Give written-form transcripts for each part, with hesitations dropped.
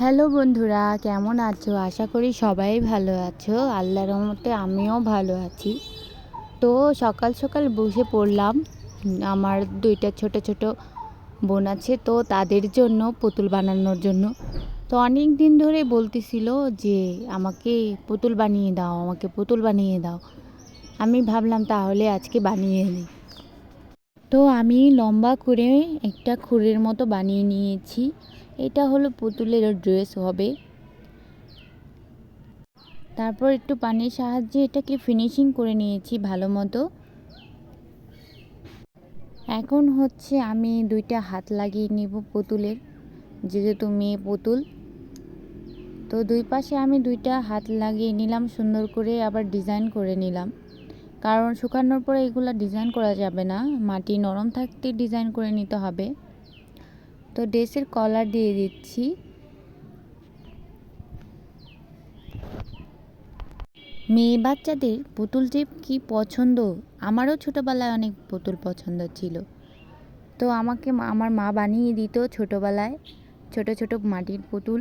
Hello বন্ধুরা, কেমন আছো? আশা করি সবাই ভালো আছো। আল্লাহর রহমতে আমিও ভালো আছি। তো সকাল সকাল বসে পড়লাম। আমার দুইটা ছোট ছোট বোন আছে, তো তাদের জন্য পুতুল বানানোর জন্য। তো অনেক দিন ধরে বলতেছিল যে আমাকে পুতুল বানিয়ে দাও, আমাকে পুতুল বানিয়ে দাও। আমি ভাবলাম তাহলে আজকে বানিয়ে দিই। তো আমি লম্বা করে একটা খুরের মতো বানিয়ে নিয়েছি। এটা হলো পুতুলের ড্রেস হবে। তারপর একটু পানির সাহায্যে এটাকে ফিনিশিং করে নিয়েছি ভালো মতো। এখন হচ্ছে আমি দুইটা হাত লাগিয়ে নিব পুতুলের, যেহেতু মেয়ে পুতুল। তো দুই পাশে আমি দুইটা হাত লাগিয়ে নিলাম সুন্দর করে, আবার ডিজাইন করে নিলাম, কারণ শুকানোর পরে এগুলো ডিজাইন করা যাবে না, মাটি নরম থাকতে ডিজাইন করে নিতে হবে। তো ড্রেসের কলার দিয়ে দিচ্ছি। মেয়ে বাচ্চাদের পুতুল যে কী পছন্দ, আমারও ছোটোবেলায় অনেক পুতুল পছন্দ ছিল। তো আমাকে আমার মা বানিয়ে দিত ছোটোবেলায় ছোট ছোট মাটির পুতুল।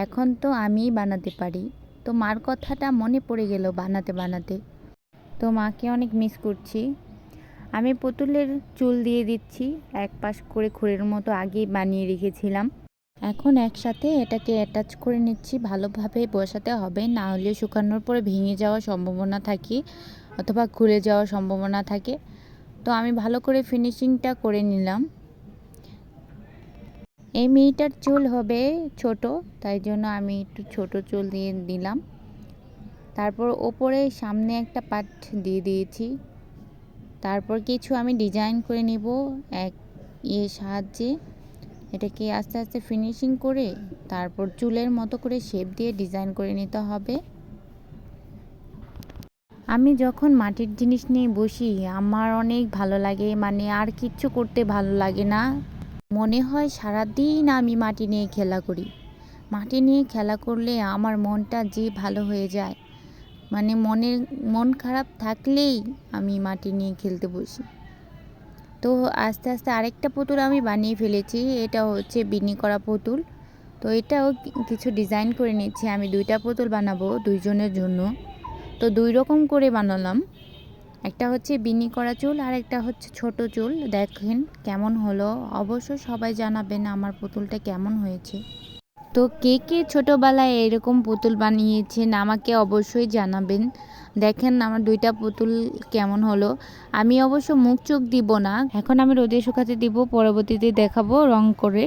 এখন তো আমিই বানাতে পারি। তো মার কথাটা মনে পড়ে গেল বানাতে বানাতে। তো মাকে অনেক মিস করছি। আমি পুতুলের চুল দিয়ে দিচ্ছি, এক পাশ করে খুরের মতো আগেই বানিয়ে রেখেছিলাম। এখন একসাথে এটাকে অ্যাটাচ করে নিচ্ছি, ভালোভাবে বসাতে হবে, না হলে শুকানোর পরে ভেঙে যাওয়ার সম্ভাবনা থাকে অথবা খুলে যাওয়ার সম্ভাবনা থাকে। তো আমি ভালো করে ফিনিশিংটা করে নিলাম। এই মেয়েটার চুল হবে ছোট, তাই জন্য আমি একটু ছোট চুল দিয়ে দিলাম। তারপর ওপরে সামনে একটা পাট দিয়ে দিয়েছি। তারপর কিছু আমি ডিজাইন করে নিব এক সাহায্যে। এটাকে আস্তে আস্তে ফিনিশিং করে তারপর চুলের মতো করে শেপ দিয়ে ডিজাইন করে নিতে হবে। আমি যখন মাটির জিনিস নিয়ে বসি আমার অনেক ভালো লাগে, মানে আর কিচ্ছু করতে ভালো লাগে না। মনে হয় সারাদিন আমি মাটি নিয়ে খেলা করি। মাটি নিয়ে খেলা করলে আমার মনটা যে ভালো হয়ে যায়, মানে মন খারাপ থাকলেই আমি মাটি নিয়ে খেলতে বসি। তো আস্তে আস্তে আরেকটা পুতুল আমি বানিয়ে ফেলেছি, এটা হচ্ছে বিনি করা পুতুল। তো এটাও কিছু ডিজাইন করে নিচ্ছি। আমি দুইটা পুতুল বানাবো দুইজনের জন্য, তো দুই রকম করে বানালাম। একটা হচ্ছে বিনি করা চুল আর একটা হচ্ছে ছোট চুল। দেখেন কেমন হলো, অবশ্যই সবাই জানাবেন আমার পুতুলটা কেমন হয়েছে। তো কে কে ছোটোবেলায় এরকম পুতুল বানিয়েছেন আমাকে অবশ্যই জানাবেন। দেখেন আমার দুইটা পুতুল কেমন হলো। আমি অবশ্য মুখ চোখ দিব না, এখন আমি রোদে শুকাতে দিব, পরবর্তীতে দেখাবো রং করে।